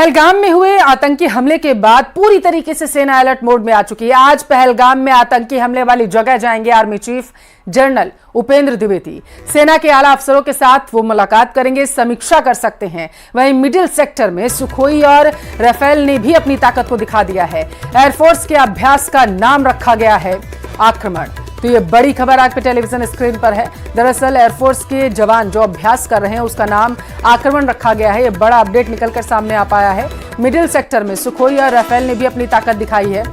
पहलगाम में हुए आतंकी हमले के बाद पूरी तरीके से सेना अलर्ट मोड में आ चुकी है। आज पहलगाम में आतंकी हमले वाली जगह जाएंगे army chief general Upendra Dwivedi. सेना के आला अफसरों के साथ वो मुलाकात करेंगे, समीक्षा कर सकते हैं। वहीं मिडिल सेक्टर में सुखोई और राफेल ने भी अपनी ताकत को दिखा दिया है। एयरफोर्स के अभ्यास का नाम रखा गया है आक्रमण। तो ये बड़ी खबर आज पे टेलीविजन स्क्रीन पर है। दरअसल एयरफोर्स के जवान जो अभ्यास कर रहे हैं उसका नाम आक्रमण रखा गया है। ये बड़ा अपडेट निकलकर सामने आ पाया है। मिडिल सेक्टर में सुखोई और राफेल ने भी अपनी ताकत दिखाई है।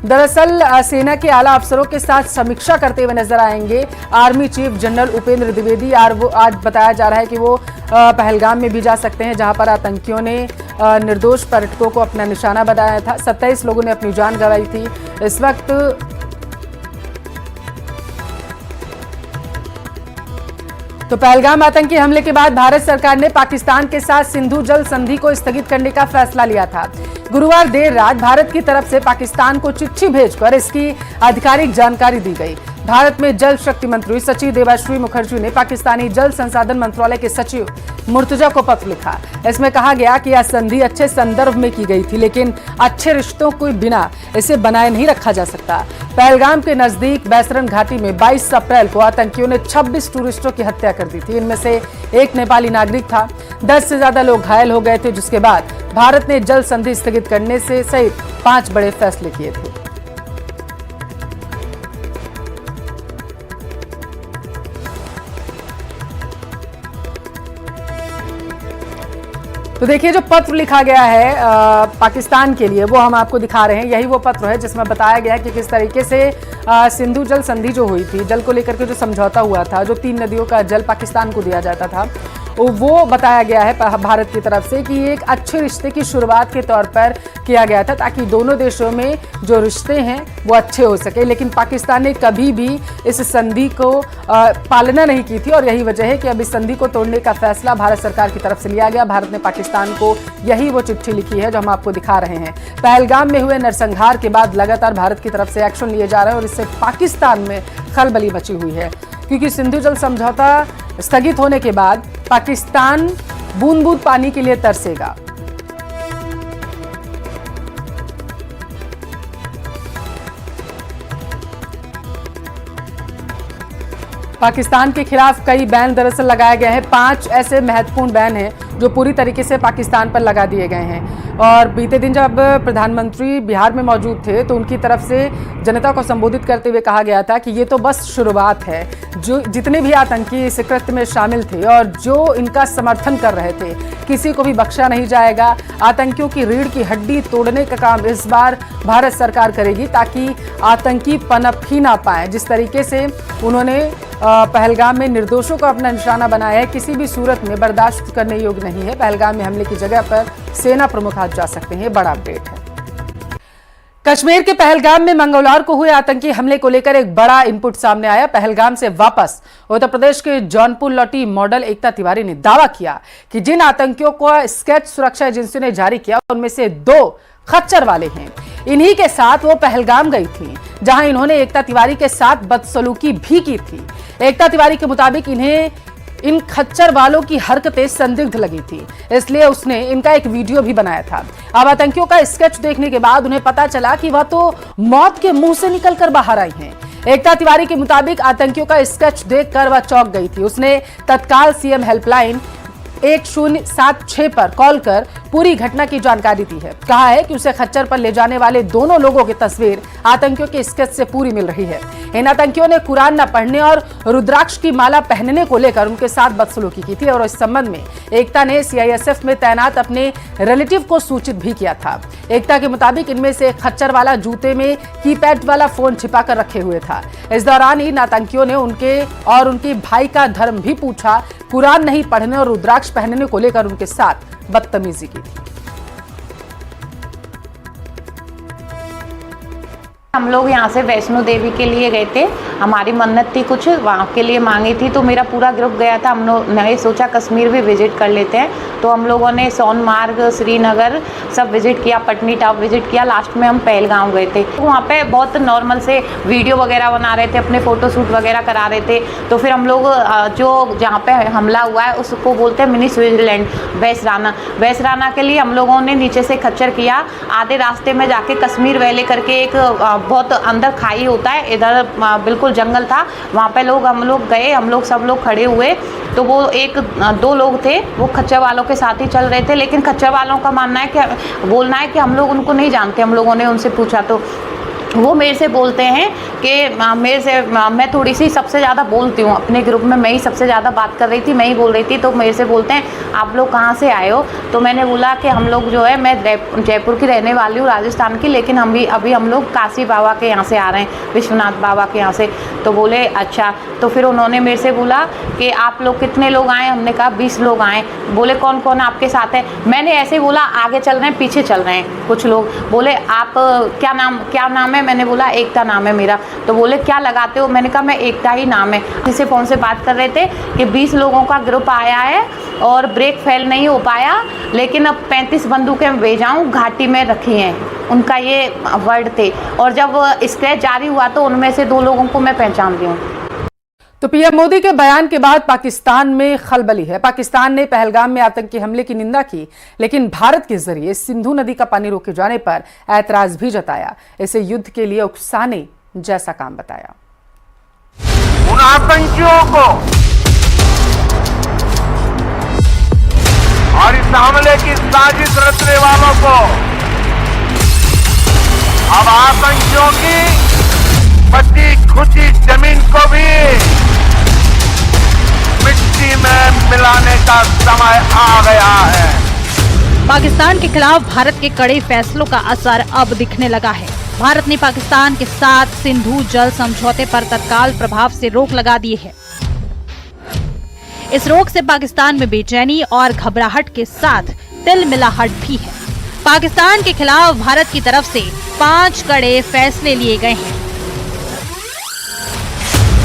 दरअसल सेना के आला अफसरों के साथ समीक्षा करते हुए नजर आएंगे army chief general Upendra Dwivedi. आज बताया जा रहा है कि वो पहलगाम में भी जा सकते हैं, जहां पर आतंकियों ने निर्दोष पर्यटकों को अपना निशाना बनाया था। 27 लोगों ने अपनी जान गंवाई थी। इस वक्त तो पहलगाम आतंकी हमले के बाद भारत सरकार ने पाकिस्तान के साथ सिंधु जल संधि को स्थगित करने का फैसला लिया था। गुरुवार देर रात भारत की तरफ से पाकिस्तान को चिट्ठी भेजकर इसकी आधिकारिक जानकारी दी गई। भारत में जल शक्ति मंत्री सचिव देवाश्री मुखर्जी ने पाकिस्तानी जल संसाधन मंत्रालय के सचिव मुर्तजा को पत्र लिखा। इसमें कहा गया कि यह संधि अच्छे संदर्भ में की गई थी, लेकिन अच्छे रिश्तों के बिना इसे बनाए नहीं रखा जा सकता। पहलगाम के नजदीक बैसरन घाटी में 22 अप्रैल को आतंकियों ने 26 टूरिस्टों की हत्या कर दी थी। इनमें से एक नेपाली नागरिक था। 10 से ज्यादा लोग घायल हो गए थे, जिसके बाद भारत ने जल संधि स्थगित करने से सहित 5 बड़े फैसले किए थे। तो देखिए, जो पत्र लिखा गया है पाकिस्तान के लिए वो हम आपको दिखा रहे हैं। यही वो पत्र है जिसमें बताया गया है कि किस तरीके से सिंधु जल संधि जो हुई थी, जल को लेकर के जो समझौता हुआ था, जो 3 नदियों का जल पाकिस्तान को दिया जाता था, वो बताया गया है भारत की तरफ से कि एक अच्छे रिश्ते की शुरुआत के तौर पर किया गया था, ताकि दोनों देशों में जो रिश्ते हैं वो अच्छे हो सके। लेकिन पाकिस्तान ने कभी भी इस संधि को पालना नहीं की थी और यही वजह है कि अब इस संधि को तोड़ने का फैसला भारत सरकार की तरफ से लिया गया। भारत ने पाकिस्तान को यही वो चिट्ठी लिखी है जो हम आपको दिखा रहे हैं। पहलगाम में हुए नरसंहार के बाद लगातार भारत की तरफ से एक्शन लिए जा रहे हैं और इससे पाकिस्तान में खलबली मची हुई है, क्योंकि सिंधु जल समझौता स्थगित होने के बाद पाकिस्तान बूंद बूंद पानी के लिए तरसेगा। पाकिस्तान के खिलाफ कई बैन दरअसल लगाए गए हैं। 5 ऐसे महत्वपूर्ण बैन हैं जो पूरी तरीके से पाकिस्तान पर लगा दिए गए हैं। और बीते दिन जब प्रधानमंत्री बिहार में मौजूद थे तो उनकी तरफ से जनता को संबोधित करते हुए कहा गया था कि ये तो बस शुरुआत है। जो जितने भी आतंकी इस कृत्य में शामिल थे और जो इनका समर्थन कर रहे थे, किसी को भी बख्शा नहीं जाएगा। आतंकियों की रीढ़ की हड्डी तोड़ने का काम इस बार भारत सरकार करेगी, ताकि आतंकी पनप ही ना पाए। जिस तरीके से उन्होंने पहलगाम में निर्दोषों को अपना निशाना बनाया है, किसी भी सूरत में बर्दाश्त करने योग्य नहीं है। पहलगाम में हमले की जगह पर सेना प्रमुख आज जा सकते हैं। बड़ा अपडेट है। कश्मीर के पहलगाम में मंगलवार को हुए आतंकी हमले को लेकर एक बड़ा इनपुट सामने आया। पहलगाम से वापस उत्तर प्रदेश के जौनपुर लौटी मॉडल एकता तिवारी ने दावा किया कि जिन आतंकियों को स्केच सुरक्षा एजेंसी ने जारी किया उनमें से 2 खच्चर वाले हैं। इन्हीं के साथ वो पहलगाम गई थी, जहां इन्होंने एकता तिवारी के साथ बदसलूकी भी की थी। एकता तिवारी के मुताबिक इन्हें इन खच्चर वालों की हरकतें संदिग्ध लगी थी, इसलिए उसने इनका एक वीडियो भी बनाया था। अब आतंकियों का स्केच देखने के बाद उन्हें पता चला कि वह तो मौत के मुंह से निकलकर बाहर आई हैं। एकता तिवारी के मुताबिक आतंकियों का स्केच देखकर वह चौंक गई थी। उसने तत्काल सीएम हेल्पलाइन 1076 पर कॉल कर पूरी घटना की जानकारी दी है। कहा है कि उसे खच्चर पर ले जाने वाले दोनों लोगों की तस्वीर आतंकियों के स्केच से पूरी मिल रही है। इन आतंकियों ने कुरान न पढ़ने और रुद्राक्ष की माला पहनने को लेकर उनके साथ बदसलूकी की थी और इस संबंध में एकता ने सीआईएसएफ में तैनात अपने रिलेटिव को सूचित भी किया था। एकता के मुताबिक इनमें से खच्चर वाला जूते में कीपैड वाला फोन छिपा कर रखे हुए था। इस दौरान इन आतंकियों ने उनके भाई का धर्म भी पूछा। कुरान नहीं पढ़ने और रुद्राक्ष पहनने को लेकर उनके साथ बदतमीजी की थी। हम लोग यहाँ से वैष्णो देवी के लिए गए थे। हमारी मन्नत थी, कुछ वहाँ के लिए मांगी थी, तो मेरा पूरा ग्रुप गया था। हम लोग ने सोचा कश्मीर भी विजिट कर लेते हैं। तो हम लोगों ने सोनमार्ग, श्रीनगर सब विजिट किया, पटनी टॉप विजिट किया, लास्ट में हम पहलगाम गए थे। वहाँ पे बहुत नॉर्मल से वीडियो वगैरह बना रहे थे, अपने फ़ोटो शूट वगैरह करा रहे थे। तो फिर हम लोग जो जहाँ पे हमला हुआ है उसको बोलते हैं मिनी स्विट्ज़रलैंड, वैसराना के लिए हम लोगों ने नीचे से खच्चर किया। आधे रास्ते में जाके कश्मीर वैली करके एक बहुत अंदर खाई होता है, इधर बिल्कुल जंगल था, वहाँ पे हम लोग गए, हम लोग सब लोग खड़े हुए। तो वो 1-2 लोग थे, वो खच्चर वालों के साथ ही चल रहे थे, लेकिन खच्चर वालों का मानना है कि बोलना है कि हम लोग उनको नहीं जानते। हम लोगों ने उनसे पूछा तो वो मेरे से बोलते हैं कि मैं थोड़ी सी सबसे ज़्यादा बोलती हूँ अपने ग्रुप में, मैं ही सबसे ज़्यादा बात कर रही थी, मैं ही बोल रही थी। तो मेरे से बोलते हैं आप लोग कहाँ से आए हो? तो मैंने बोला कि हम लोग जो है, मैं जयपुर की रहने वाली हूँ, राजस्थान की, लेकिन अभी हम लोग काशी बाबा के यहाँ से आ रहे हैं, विश्वनाथ बाबा के यहाँ से। तो बोले अच्छा। तो फिर उन्होंने मेरे से बोला कि आप लोग कितने लोग आए? हमने कहा 20 लोग आए। बोले कौन कौन आपके साथ है? मैंने ऐसे ही बोला आगे चल रहे हैं, पीछे चल रहे हैं कुछ लोग। बोले आप क्या नाम है? मैंने बोला एकता नाम है मेरा। तो बोले क्या लगाते हो? मैंने कहा मैं एकता ही नाम है। जिससे फ़ोन से बात कर रहे थे कि 20 लोगों का ग्रुप आया है और ब्रेक फेल नहीं हो पाया, लेकिन अब 35 बंदूकें भेजाऊँ घाटी में रखी हैं, उनका ये वर्ड थे। और जब स्क्रैच जारी हुआ तो उनमें से 2 लोगों को मैं पहचान ली हूँ। तो पीएम मोदी के बयान के बाद पाकिस्तान में खलबली है। पाकिस्तान ने पहलगाम में आतंकी हमले की निंदा की, लेकिन भारत के जरिए सिंधु नदी का पानी रोके जाने पर ऐतराज भी जताया। इसे युद्ध के लिए उकसाने जैसा काम बताया। उन आतंकियों को और इस हमले की साजिश रचने वालों को अब आतंकियों की बची खुची जमीन को भी मिट्टी में मिलाने का समय आ गया है। पाकिस्तान के खिलाफ भारत के कड़े फैसलों का असर अब दिखने लगा है। भारत ने पाकिस्तान के साथ सिंधु जल समझौते पर तत्काल प्रभाव से रोक लगा दी है। इस रोक से पाकिस्तान में बेचैनी और घबराहट के साथ तिलमिलाहट भी है। पाकिस्तान के खिलाफ भारत की तरफ से 5 कड़े फैसले लिए गए हैं।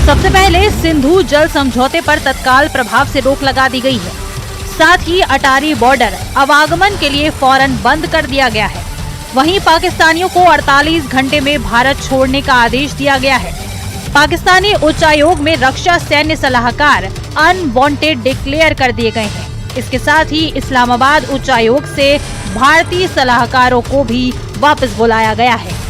सबसे पहले सिंधु जल समझौते पर तत्काल प्रभाव से रोक लगा दी गई है। साथ ही अटारी बॉर्डर आवागमन के लिए फौरन बंद कर दिया गया है। वहीं पाकिस्तानियों को 48 घंटे में भारत छोड़ने का आदेश दिया गया है। पाकिस्तानी उच्चायोग में रक्षा सैन्य सलाहकार अनवांटेड डिक्लेयर कर दिए गए हैं। इसके साथ ही इस्लामाबाद उच्चायोग से भारतीय सलाहकारों को भी वापस बुलाया गया है।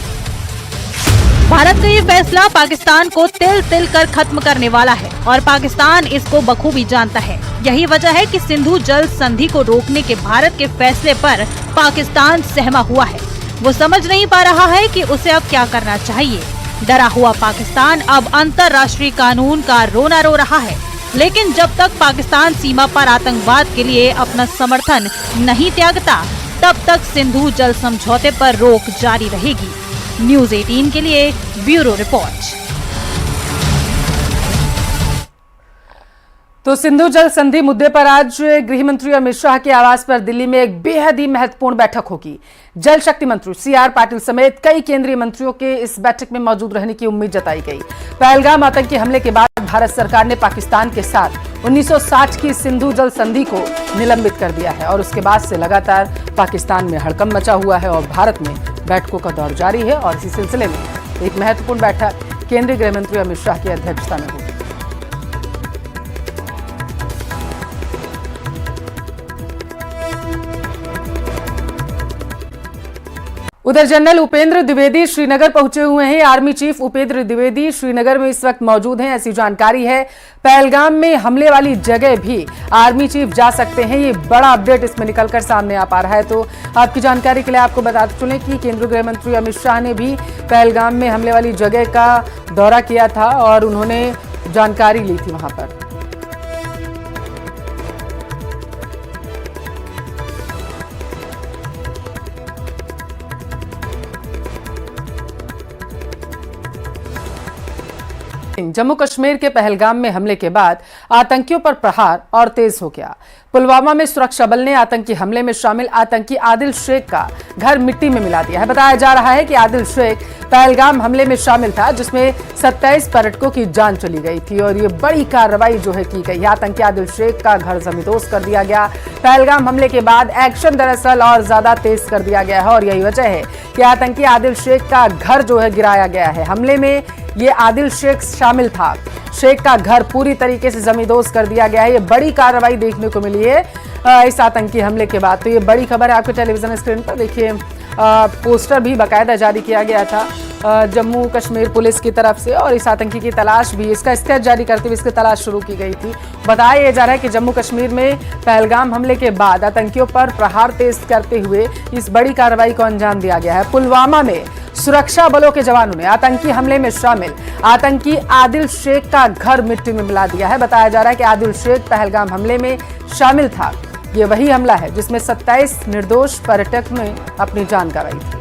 भारत का ये फैसला पाकिस्तान को तिल तिल कर खत्म करने वाला है और पाकिस्तान इसको बखूबी जानता है। यही वजह है कि सिंधु जल संधि को रोकने के भारत के फैसले पर पाकिस्तान सहमा हुआ है। वो समझ नहीं पा रहा है कि उसे अब क्या करना चाहिए। डरा हुआ पाकिस्तान अब अंतर्राष्ट्रीय कानून का रोना रो रहा है, लेकिन जब तक पाकिस्तान सीमा पर आतंकवाद के लिए अपना समर्थन नहीं त्यागता, तब तक सिंधु जल समझौते पर रोक जारी रहेगी। न्यूज़ 18 के लिए ब्यूरो रिपोर्ट। तो सिंधु जल संधि मुद्दे पर आज गृह मंत्री अमित शाह के आवास पर दिल्ली में एक बेहद ही महत्वपूर्ण बैठक होगी। जल शक्ति मंत्री सीआर पाटिल समेत कई केंद्रीय मंत्रियों के इस बैठक में मौजूद रहने की उम्मीद जताई गई। पहलगाम आतंकी हमले के बाद भारत सरकार ने पाकिस्तान के साथ 1960 की सिंधु जल संधि को निलंबित कर दिया है और उसके बाद से लगातार पाकिस्तान में हड़कंप मचा हुआ है और भारत में बैठकों का दौर जारी है। और इसी सिलसिले में एक महत्वपूर्ण बैठक केंद्रीय गृह मंत्री अमित शाह की अध्यक्षता में होगी। उधर जनरल उपेंद्र द्विवेदी श्रीनगर पहुंचे हुए हैं। आर्मी चीफ उपेंद्र द्विवेदी श्रीनगर में इस वक्त मौजूद हैं, ऐसी जानकारी है। पहलगाम में हमले वाली जगह भी आर्मी चीफ जा सकते हैं, ये बड़ा अपडेट इसमें निकलकर सामने आ पा रहा है। तो आपकी जानकारी के लिए आपको बताते चलें कि केंद्रीय गृह मंत्री अमित शाह ने भी पहलगाम में हमले वाली जगह का दौरा किया था और उन्होंने जानकारी ली थी वहां पर। जम्मू कश्मीर के पहलगाम में हमले के बाद आतंकियों पर प्रहार और तेज हो गया। पुलवामा में सुरक्षा बल ने आतंकी हमले में शामिल आतंकी आदिल शेख का घर मिट्टी में मिला दिया है। बताया जा रहा है कि आदिल शेख पहलगाम हमले में शामिल था, जिसमें 27 पर्यटकों की जान चली गई थी और ये बड़ी कार्रवाई जो है की गई। आतंकी आदिल शेख का घर जमींदोज कर दिया गया। पहलगाम हमले के बाद एक्शन दरअसल और ज्यादा तेज कर दिया गया है और यही वजह है कि आतंकी आदिल शेख का घर जो है गिराया गया है। हमले में ये आदिल शेख शामिल था। शेख का घर पूरी तरीके से जमींदोज कर दिया गया है। ये बड़ी कार्रवाई देखने को मिली है इस आतंकी हमले के बाद। तो ये बड़ी खबर है, आपके टेलीविजन स्क्रीन पर देखिए। पोस्टर भी बाकायदा जारी किया गया था जम्मू कश्मीर पुलिस की तरफ से और इस आतंकी की तलाश भी, इसका स्केच जारी करते हुए इसकी तलाश शुरू की गई थी। बताया जा रहा है कि जम्मू कश्मीर में पहलगाम हमले के बाद आतंकियों पर प्रहार तेज करते हुए इस बड़ी कार्रवाई को अंजाम दिया गया है। पुलवामा में सुरक्षा बलों के जवानों ने आतंकी हमले में शामिल आतंकी आदिल शेख का घर मिट्टी में मिला दिया है। बताया जा रहा है कि आदिल शेख पहलगाम हमले में शामिल था। ये वही हमला है जिसमें 27 निर्दोष पर्यटक ने अपनी जान गंवाई थी।